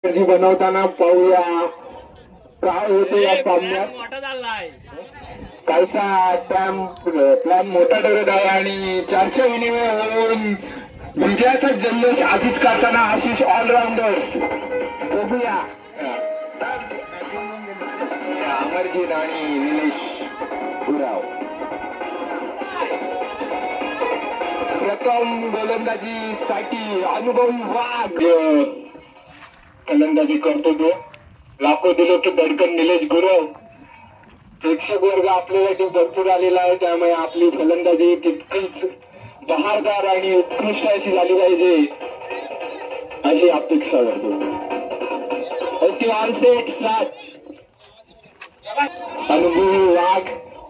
बनवताना पाहूया काय होते या सामन्यात. काहीसा प्लॅन मोठा ठरत आहे आणि चर्चा विनिमय होऊन विजयाचा जल्लोष आधीच काढताना आशिष ऑलराऊंडर्स बघूया. अमरजीत आणि निलेश गुराव प्रथम गोलंदाजीसाठी अनुभवी वाघ फलंदाजी करतो. तो लाखो दिलो की धडकन निलेश गुरव. प्रेक्षक वर्ग आपल्यासाठी भरपूर आलेला आहे, त्यामुळे आपली फलंदाजी तितकीच बहारदार आणि उत्कृष्ट अशी झाली पाहिजे अशी अपेक्षा करतो. अनुभवी वाघ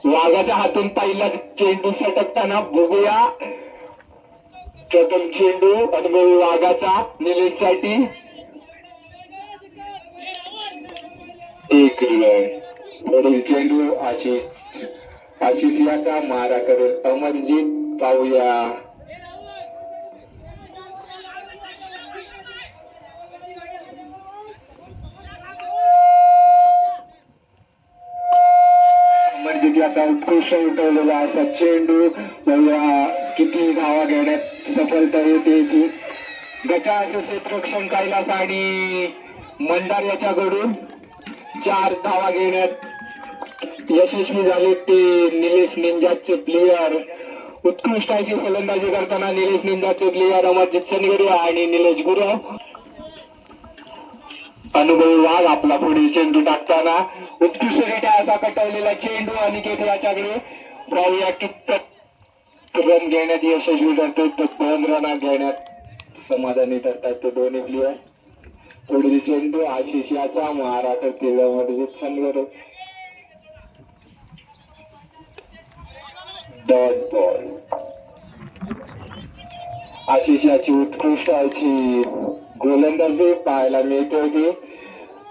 वाघाच्या हातून पहिला चेंडू सटकताना बघूया. प्रथम चेंडू अनुभवी वाघाचा निलेश साठी एक रन. पुढील चेंडू आशिष याचा मारा करेल अमरजीत. पाहूया अमरजीत याचा उत्कृष्ट उठवलेला असा चेंडू. पाहूया किती धावा घेण्यात सफलता येते ती. गचा असे क्षेत्ररक्षण कैलास आणि मंदार याच्याकडून 4 धावा घेण्यात यशस्वी झाले ते निलेश निंजाचे प्लेयर. उत्कृष्ट अशी फलंदाजी करताना निलेश निंजाचे प्लेयर अमरजीत सनगरे आणि निलेश गुरव. अनुभवी वाघ आपला पुढील चेंडू टाकताना उत्कृष्टरित्या असा कटवलेला चेंडू अनिकेत याच्याकडे. पाहूया कितपत रन घेण्यात यशस्वी करतो. तो 2 रन घेण्यात समाधानी ठरतात ते दोन्ही प्लेयर. पुढील चेंडू आशिष याचा मारा करतील अमरजीत सनगरे. Dot ball. आशिष याची उत्कृष्ट अशी गोलंदाजी पाहायला मिळते होती.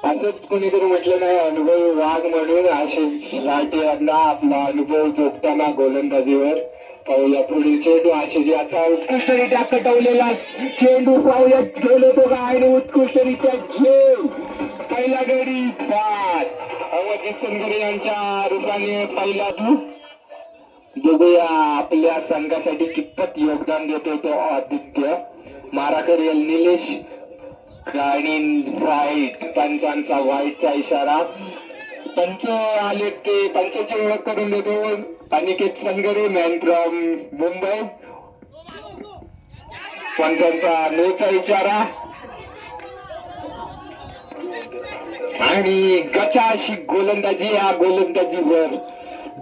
असंच कोणीतरी म्हटलं नाही अनुभवी वाघ म्हणून आशिष राठी यांना आपला अनुभव जोडताना गोलंदाजीवर. पाहूया पुढील चेंडू आशिष याचा उत्कृष्टरित्या कटवलेला चेंडू. पाहूया गेलो तो काय आणि उत्कृष्टरित्या झेल. पहिला गडी बाद अमरजीत सनगरे यांच्या रूपाने पहिला तू. बघूया आपल्या संघासाठी कितपत योगदान देतो तो आदित्य. मारा करेल निलेश आणि व्हाईट. पंचांचा व्हाईटचा इशारा. पंच आले ते पंचाची ओळख करून देतो. Aniket Sangare man from Mumbai. पंचांचा नोचा इशारा आणि गचा अशी गोलंदाजी. या गोलंदाजीवर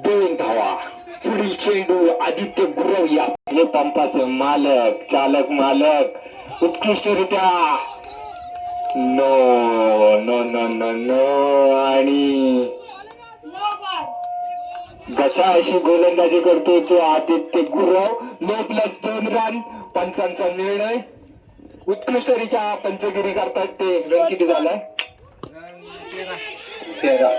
2 धावा. पुढील चेंडू आदित्य गुरव या पंपाचे मालक चालक मालक उत्कृष्टरित्या no no no no no आणि गचा अशी गोलंदाजी करतो तो Aditya Gurav. No plus 2 run. पंचांचा निर्णय. उत्कृष्टरित्या पंचगिरी करतात ते. रन किती झालाय? 13.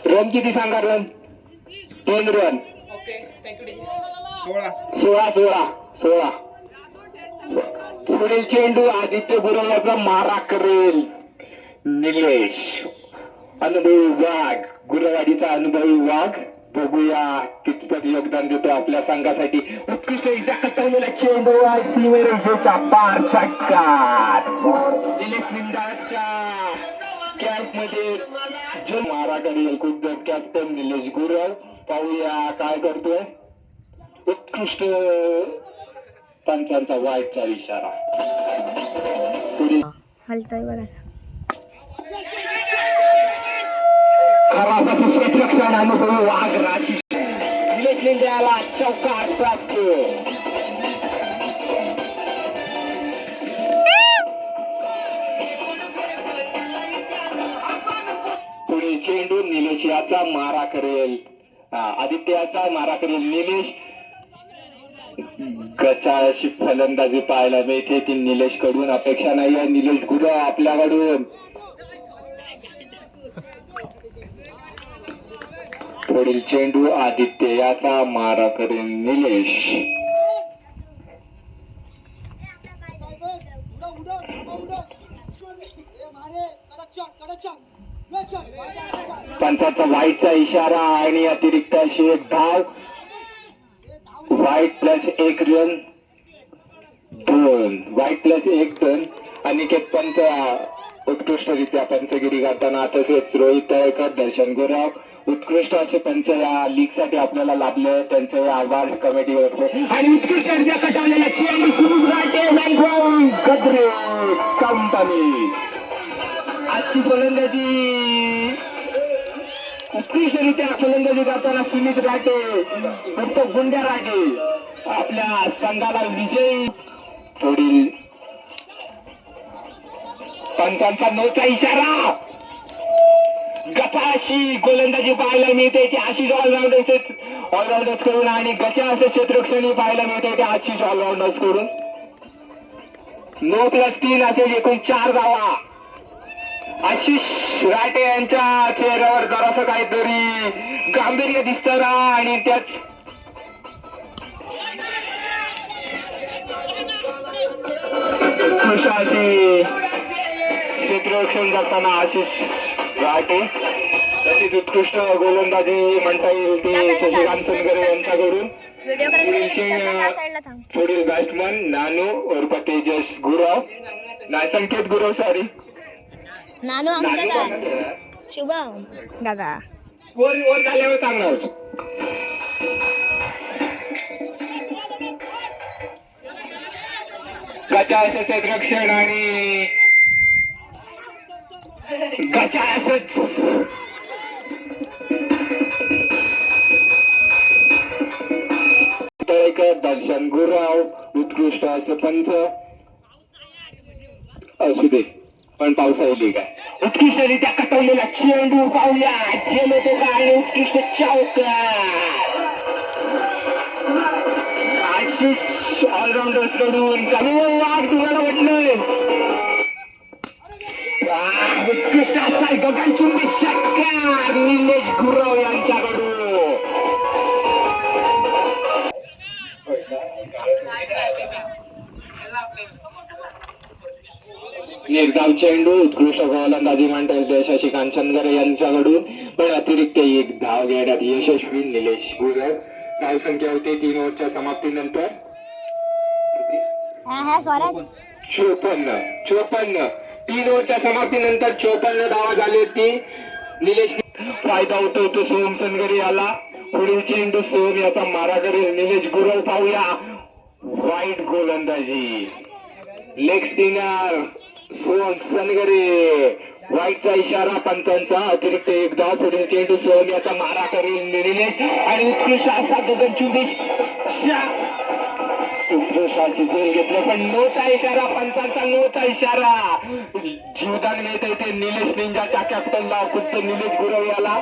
रन किती सांगा? Run 3 run. 16. पुढील चेंडू आदित्य गुरव याचा मारा करेल निलेश. अनुभवी वाघ गुरवाडीचा अनुभवी वाघ. बघूया कितपत योगदान देतो आपल्या संघासाठी. उत्कृष्टरित्या कटवलेला चेंडू सीमेरेषेच्या पार षटकार. निलेश निंदाच्या कॅम्प मध्ये जो मारा करेल खुद्द कॅप्टन निलेश गुरव. पाहूया काय करतोय. उत्कृष्ट पंचांचा वाईटचा इशारा. हलतोय बघा. खराब असं क्षेत्ररक्षण अनुभवी वाघ राशी. निलेश निंद्याला चौकार प्राप्त. पुढे चेंडू निलेश याचा मारा करेल. आदित्याचा मारा करेल निलेश. गचा अशी फलंदाजी पाहायला मिळते ती निलेश कडून. अपेक्षा नाही आहे निलेश गुरव आपल्याकडून. पुढील चेंडू आदित्य याचा मारा करेल निलेश. पंचाचा वाईटचा इशारा आणि अतिरिक्त अशी एक धाव. वाईट प्लस 1 रन 2 वाईट प्लस 1 रन. अनिकेत पंच उत्कृष्टरित्या पंचगिरी करताना तसेच रोहित तळेकर दर्शन गुराव उत्कृष्ट असे पंच या लीग साठी आपल्याला लाभले त्यांचे आभार कमिटी करते. आणि उत्कृष्टरित्या कटावलेला चेंडू सुरू गद्रे कंपनी. आजची फलंदाजी उत्कृष्टरित्या फलंदाजी करताना सुमित राटे फक्त गुंड्या राटे आपल्या संघाला विजयी. पुढील पंचांचा नोचा इशारा. गचा अशी गोलंदाजी पाहायला मिळते की आशिष ऑलराऊंडर्स कडून आणि गचा असे क्षेत्ररक्षण पाहायला मिळते की आशिष ऑलराऊंडर्स कडून. 9+3 असेल एकूण 4 धावा. आशिष राटे यांच्या चेहऱ्यावर जरासं काहीतरी गांभीर्य दिसतं ना आणि त्याच उत्कृष्ट अशी क्षेत्ररक्षण करताना आशिष राटे तशीच उत्कृष्ट गोलंदाजी म्हणता येईल ते शशिकांत चंदगरे यांच्याकडून. पुढील बॅट्समन नानू उर्फ तेजस गुरव नाही संकेत गुरव सॉरी नानू शुभम दादा वर झाल्यावर सांगणार. गचा असं क्षेत्ररक्षण आणि गचा असंच तळेकर दर्शन गुराव उत्कृष्ट असं पंच असू दे पण पावसाळी काय. उत्कृष्टरित्या कटवलेला चेंडू पाहूया गेलो तो का आणि उत्कृष्ट चौकार. आशिष ऑलराऊंडर्स कडून वाघ तुम्हाला वाटलंय उत्कृष्ट असा गगनचुंबी षटकार निलेश गुरव यांच्याकडून. निर्धाव चेंडू उत्कृष्ट गोलंदाजी म्हणता येईल शशिकांत चंदगरे यांच्याकडून पण अतिरिक्त एक धाव घेण्यात यशस्वी निलेश गुरव. धाव संख्या होते 3 ओव्हरच्या समाप्तीनंतर 54. 3 ओव्हरच्या समाप्तीनंतर 54 धावा झाली होती. निलेश फायदा होतो तो सोहम चंदगरे याला. पुढील चेंडू सोहम याचा मारा करेल निलेश गुरव पाहूया. वाईट गोलंदाजी लेग स्पिनर सोहम चंदगरे वाईटचा इशारा पंचांचा. अतिरिक्त एक धाव. पुढील चेंडू सोहम याचा मारा करेल निलेश आणि उत्कृष्ट असा गगनचुंबी उत्कृष्टाची झेल घेतलं पण नोचा इशारा पंचांचा. नोचा इशारा जीवदान मिळते ते निलेश निंजाच्या कॅप्टनला खुद्द निलेश गुरव याला.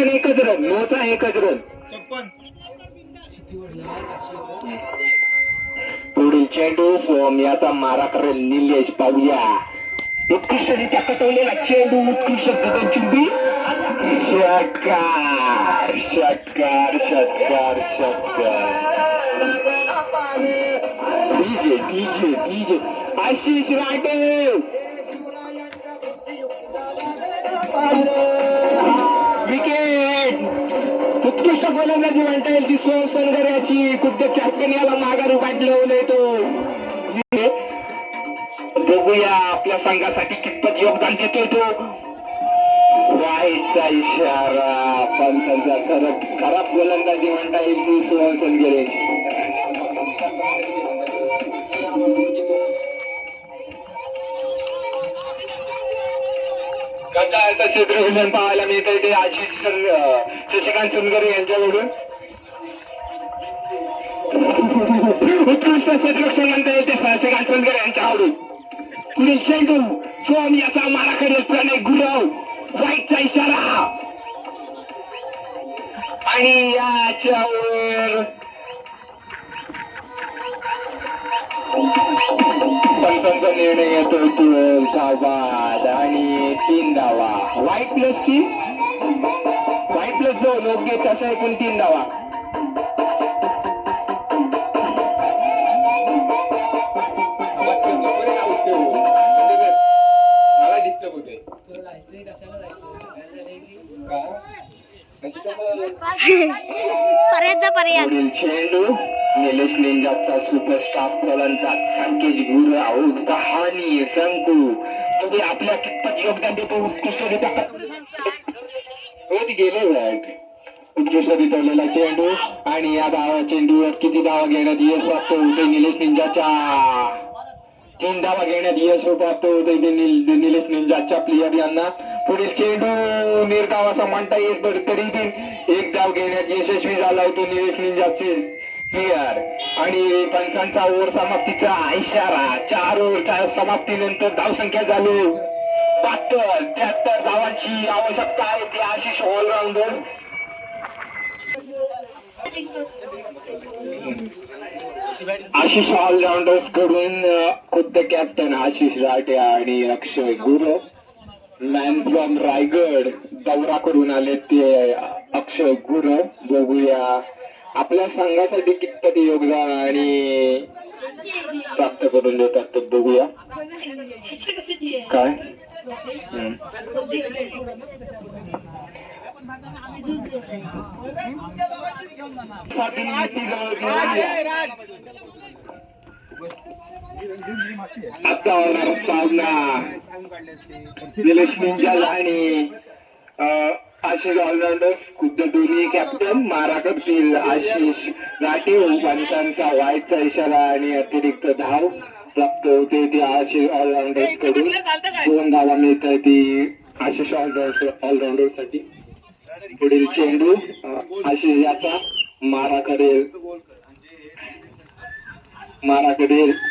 एकच रन नोचा एकच रन. पुढील चेंडू सोहम याचा मारा करेल निलेश पाहूया. उत्कृष्टरित्या कटवलेला चेंडू उत्कृष्ट गगनचुंबी षटकार षटकार षटकार षटकार. DJ Ashish Rate wicket. उत्कृष्ट गोलंदाजी म्हणता येईल ती सोहम चंदगरेची. खुद्द कॅप्टन याला माघारी पाठवलंय तो. बघूया आपल्या संघासाठी कितपत योगदान देतोय तो. वाईटचा इशारा पंचांचा. खराब गोलंदाजी म्हणता येईल ती सोहम चंदगरेची. कसा असा क्षेत्ररक्षण पाहायला मिळतंय ते आशिष शशिकांत चंदगरे यांच्याकडून. उत्कृष्ट क्षेत्ररक्षण म्हणता येईल ते शशिकांत चंदगरे यांच्याकडून. पुढील चेंडू सोहम याचा मारा करेल प्रणय गुरव. वाईटचा इशारा आणि याच्यावर पंचांचा निर्णय येतो तो धावबाद आणि 3 धावा. वाईट प्लस की वाईट प्लस 2 ओके, तसं एकूण 3 धावा. मला डिस्टर्ब होते. पर्यायचा पर्याय. पुढील चेंडू निलेश निंजाचा सुपरस्टार फलंदाज संकेत गुरव कहाणी संकू म्हणजे आपल्या कितपत योगदान देतो उत्कृष्टरित्या गेले बॅट. उत्कृष्टरित्या चेंडू आणि या धावा चेंडूवर किती धावा घेण्यात यश प्राप्त होते निलेश निंजाच्या. 3 धावा घेण्यात यश प्राप्त होते निलेश निंजाच्या प्लेयर यांना. पुढील चेंडू निर्धाव असा म्हणता येत पण तरी 1 धाव घेण्यात यशस्वी झाला होतो निलेश निंजाचे प्लेयर. आणि पंचांचा ओव्हर समाप्तीचा इशारा. 4 ओव्हरच्या समाप्तीनंतर धावसंख्या झाली 73 धावांची आवश्यकता आहे. ते आशिष ऑलराऊंडर ऑलराऊंडर्स कडून खुद्द कॅप्टन आशिष राठे आणि अक्षय गुरव मॅन फ्रॉम रायगड दौरा करून आले ते अक्षय गुरव. बघूया आपल्या संघासाठी कितपत योगदान आणि प्राप्त करून देतात ते बघूया. काय आता होणारा सामना निलेश निंजाल आणि आशिष ऑलराऊंडर्स खुद्द दोन्ही कॅप्टन मारा करतील. आशिष राठे पंचांचा वाईटचा इशारा आणि अतिरिक्त धाव प्राप्त होते ते आशिष ऑलराऊंडर्स कडून. 2 धावा मिळत आहे ती आशिष ऑलराऊंडर साठी. पुढील चेंडू आशिष याचा मारा करेल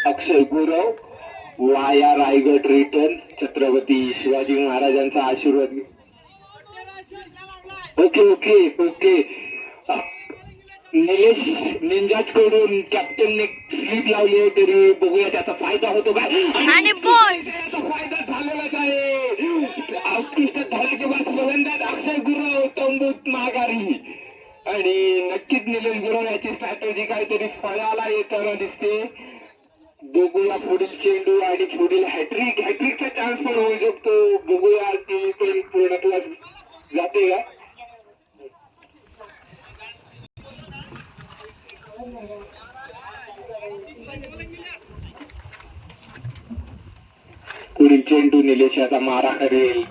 अक्षय गुरव. वाया रायगड रिटर्न छत्रपती शिवाजी महाराजांचा आशीर्वाद. ओके निलेश निंजाज कडून कॅप्टनने स्लीप लावली आहे तरी बघूया त्याचा फायदा होतो का. आणि बॉल त्याचा फायदा झालेलाच आहे. उत्कृष्ट धावलेबाज फलंदाज अक्षय गुरव तंबूत माघारी. आणि नक्कीच निलेश गुरव याची स्ट्रॅटेजी काहीतरी फळाला येताना दिसते. बघूया पुढील चेंडू आणि पुढील हॅट्रिकचा चान्स पण होऊ शकतो. बघूया ती पण पूर्णत्वास जाते का. पुढील चेंडू निलेश याचा मारा करेल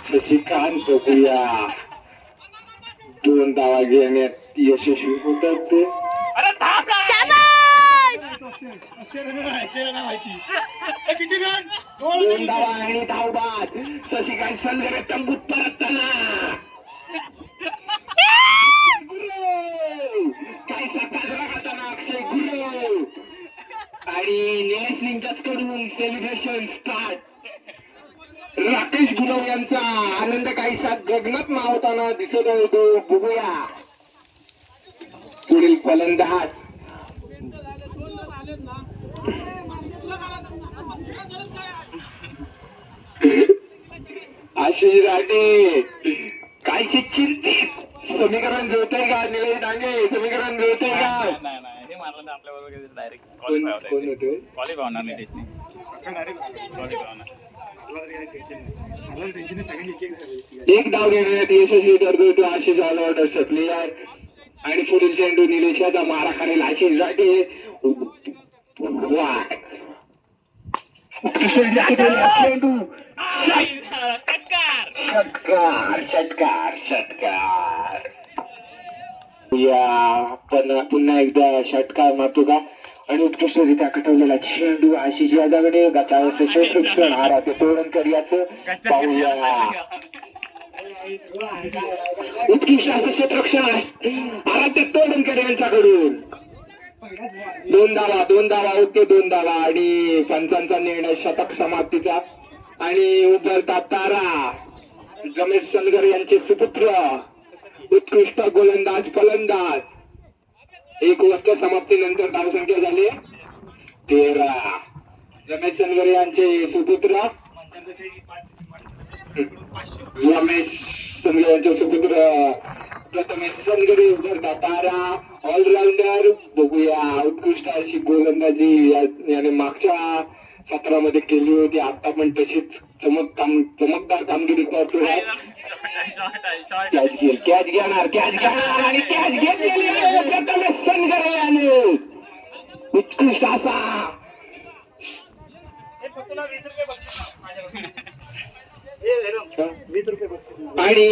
शशिकांत. बघूया 2 धावा घेण्यात यशस्वी होतात ते. दोन धावा आणि धावबाद. शशिकांत संघाने तंबूत परतताना काय साजरा करताना अक्षय गुरव आणि निलेश निंजाज कडून सेलिब्रेशन स्टार्ट. राकेश गुरव यांचा आनंद काहीसा गगनात मावताना दिसत होतो. बघूया पुढील फलंदाज आशिष राठे काहीशी चिंतित. समीकरण जुळतंय का निलेश डांगे. समीकरण जुळतंय का. हे मारलं तर आपल्या बरोबर डायरेक्ट कोण होते क्वालिफाय होणार नाही टेस्टने. एक धाव घेण्यात यशस्वी ठरतो तो आशिष ऑलराऊंडर्स प्लेयर. आणि पुढील चेंडू निलेशाचा मारा करेल आशिष राठे. चेंडू षटकार या पुन्हा एकदा षटकार मारतो का. आणि उत्कृष्टरित्या कटवलेला चेंडू आशिष याच्याकडे गचावरचं क्षेत्ररक्षण आराध्य तोडणकर याचं पाहूया. उत्कृष्ट असं क्षेत्ररक्षण आराध्य तोडणकर यांच्याकडून. 2 धावा ओके 2 धावा. आणि पंचांचा निर्णय शतक समाप्तीचा. आणि उभरता तारा रमेश सनगर यांचे सुपुत्र उत्कृष्ट गोलंदाज फलंदाज. 1 ओव्हरच्या समाप्तीनंतर धावसंख्या झाली 13 रमेश सनगरे यांचे सुपुत्र रमेश सनगरे यांचे सुपुत्र प्रथमेश सनगरे उभारता 12 ऑलराऊंडर. बघूया उत्कृष्ट अशी गोलंदाजी याने मागच्या सत्रामध्ये केली होती. आता पण तशीच चमकदार कामगिरी करतो. कॅच घेणार आणि कॅच घेतलेली आहे प्रथमेश सनगरे याने. उत्कृष्ट असा आणि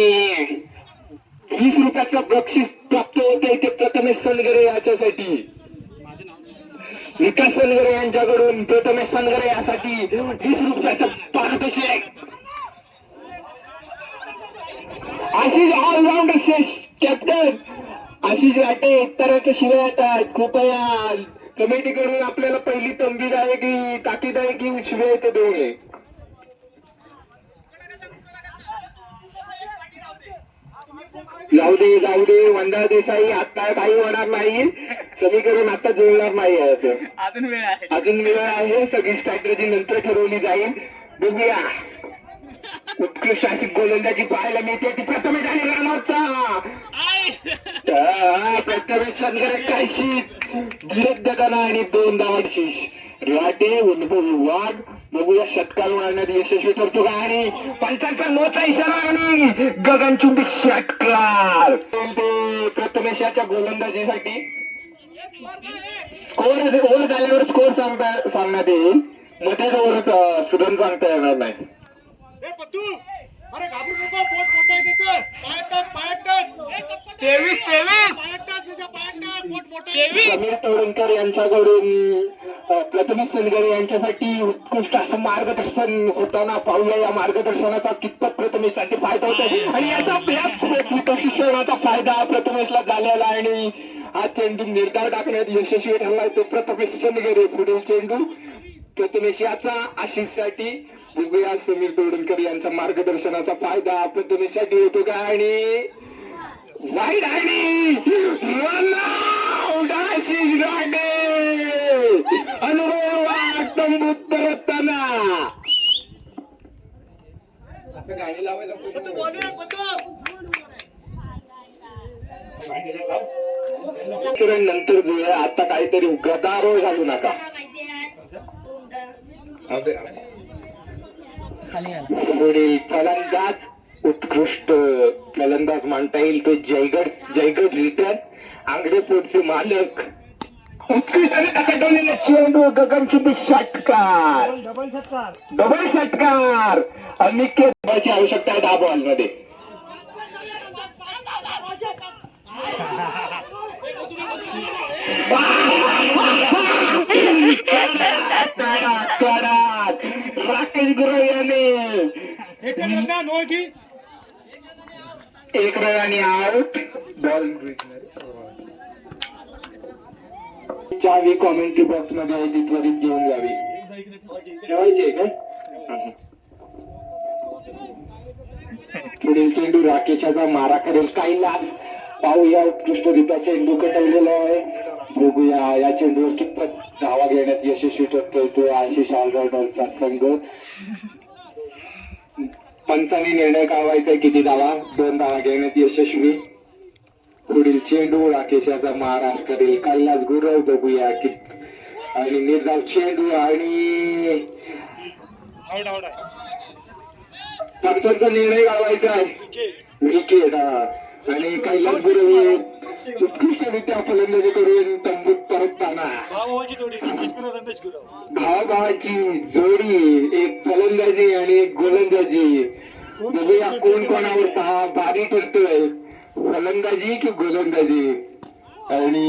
20 रुपयाचं बक्षीस प्राप्त होते ते प्रथमेश सनगरे याच्यासाठी. विकास सनगरे यांच्याकडून प्रथमेश सनगरे यासाठी 20 रुपयाचं पारितोषिक. आशिष ऑलराऊंडर कॅप्टन आशिष राटे इतरांच्या शिवाय येतात. कृपया कमिटीकडून आपल्याला पहिली तंबीर आहे की ताकीद आहे की शिवाय ते देऊ नये. जाऊ दे वंदना देसाई आता काही होणार नाही. समीकरण आता जुळणार नाही याचं. अजून वेळ आहे. सगळी स्ट्रॅटेजी नंतर ठरवली जाईल. बघूया उत्कृष्ट अशी गोलंदाजी पाहायला मिळते ती प्रथमेश आणि रनआउटचा. प्रथमेश सनगरे कायशी धीरज दगाना आणि 2 धावा शीश राटे अनुभवी वाघ. बघूया षटकार मारण्यात यशस्वी ठरतो का आणि पंचांचा नोचा इशारा आणि गगनचुंबी षटकार. प्रथमेश याच्या गोलंदाजीसाठी स्कोर ओव्हर झाल्यावर स्कोर सांगण्यात येईल. मध्येच ओव्हरच रन सांगता येणार नाही. समीर तोडणकर यांच्याकडून प्रथमेश सनगरे यांच्यासाठी उत्कृष्ट असं मार्गदर्शन होताना पाहूया. या मार्गदर्शनाचा कितपत प्रथमेशसाठी फायदा होतो आणि याचा प्रशिक्षणाचा फायदा प्रथमेशला झालेला आणि हा चेंडू निर्धार टाकण्यात यशस्वी ठरलाय तो प्रथमेश सनगरे. पुढील चेंडू प्रथमेश याचा आशिषसाठी. बघूया समीर तोडणकर यांचा मार्गदर्शनाचा फायदा प्रथमेशसाठी होतो का आणि वाईट आणि आशिष राटे अनुभव तंबूत परतताना. नंतर जुळ्या आता काहीतरी गदारोळ घालू नका. पुढील फलंदाज उत्कृष्ट फलंदाज म्हणता येईल तो जयगड रिटर्न आंगडेपोटचे मालक. उत्कृष्ट टकटवलेले चेंडू गगनचुंबी षटकार. डबल षटकार अनिकेतची आवश्यकता आहे 10 बॉल मध्ये. राकेश गुरव याने 1 रन आणि आउट. बॉल चावी कॉमेंट्री बॉक्स मध्ये आहे ती त्वरित घेऊन जावी. ठेवायची काय. पुढील चेंडू राकेशाचा मारा करेल कैलास. पाहूया उत्कृष्टरित्या चेंडू कटवलेला आहे. बघूया या चेंडूवर कितपत धावा घेण्यात यशस्वी ठरतोय तो आशिष ऑलराऊंडरचा संघ. पंचांनी निर्णय काढवायचा किती धावा. 2 धावा घेण्यात यशस्वी. पुढील चेंडू राकेशाचा महाराज करेल कैलास गुरव. बघूया की आणि निर्धाव चेंडू आणि पंचांचा निर्णय काढवायचा आहे. विकेट आणि कैलास गुरव उत्कृष्टरित्या फलंदाजी करून तंबूत परतताना. भावाची जोडी एक फलंदाजी आणि एक गोलंदाजी. बघूया कोण कोणावर भारी ठरतोय फलंदाजी की गोलंदाजी. आणि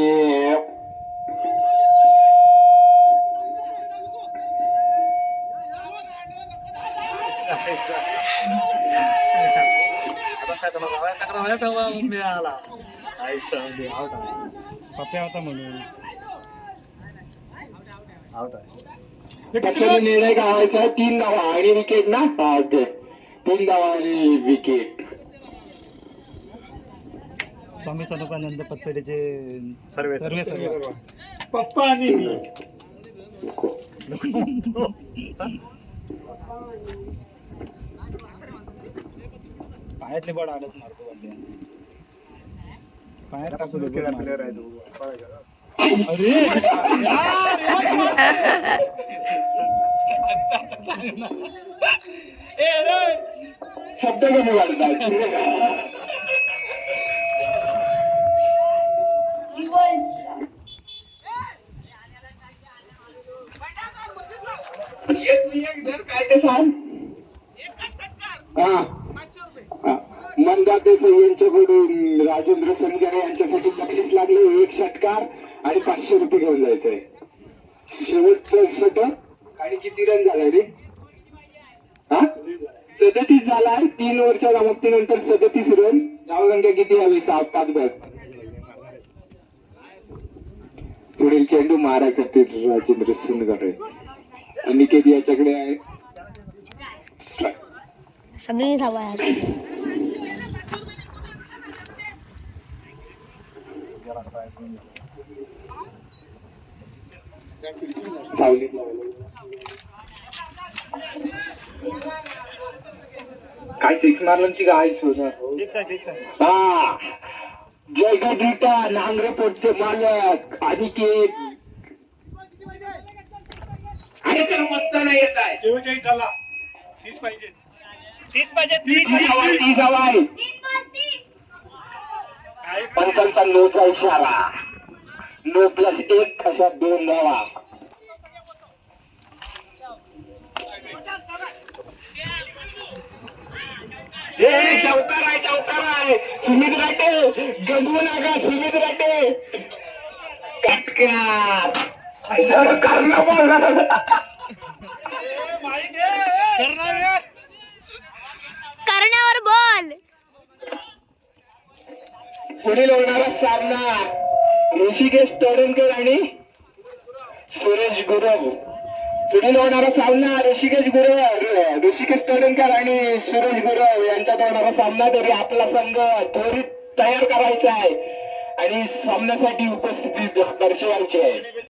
निर्णय काढायचा 3 धावा आणि विकेट ना. 3 धावा आणि विकेट. स्वामी सदुकानंद पतपेढेचे सर्वे पप्पा आणि पायातले बड आडच मारतो बंड्या. पायात टाकून सुद्धा खेळा प्लेअर आहे तो. अरे शब्द कमी वाटतात. काय ते सांग. मंदाते यांच्याकडून राजेंद्र सनगरे यांच्यासाठी बक्षीस लागले. 1 षटकार आणि 500 रुपये घेऊन जायचंय. शेवटचं षटक आणि किती रन झालाय रे? 37 झालाय. 3 ओव्हरच्या धावपतीनंतर 37 रन. धावसंख्या किती हवी? 7-5 बॅट. पुढील चेंडू मारा करतील राजेंद्र सनगरे. अनिकेत याच्याकडे आहे. सगळी हवा आहे. सावली काय 6 मारलांची काय शोधा. हा जयगडरिता नांगरे पोटचे मालक अनिकेत. अरे त्याला मस्त नाही येत आहे. 30 पाहिजे. 30 ती जवाय पंचांचा नोचा इशारा. नो +1 अशा 2 धावा. चौकार आहे. सुमित राटे गंगू नागा. सुमित राटे करण्यावर बॉल. पुढील होणारा सामना ऋषिकेश तोडणकर आणि सुरेश गुरव. पुढील होणारा सामना ऋषिकेश तोडणकर आणि सुरेश गुरव यांच्यात होणारा सामना. तरी आपला संघ त्वरित तयार करायचा आहे आणि सामन्यासाठी उपस्थिती दर्शवायची आहे.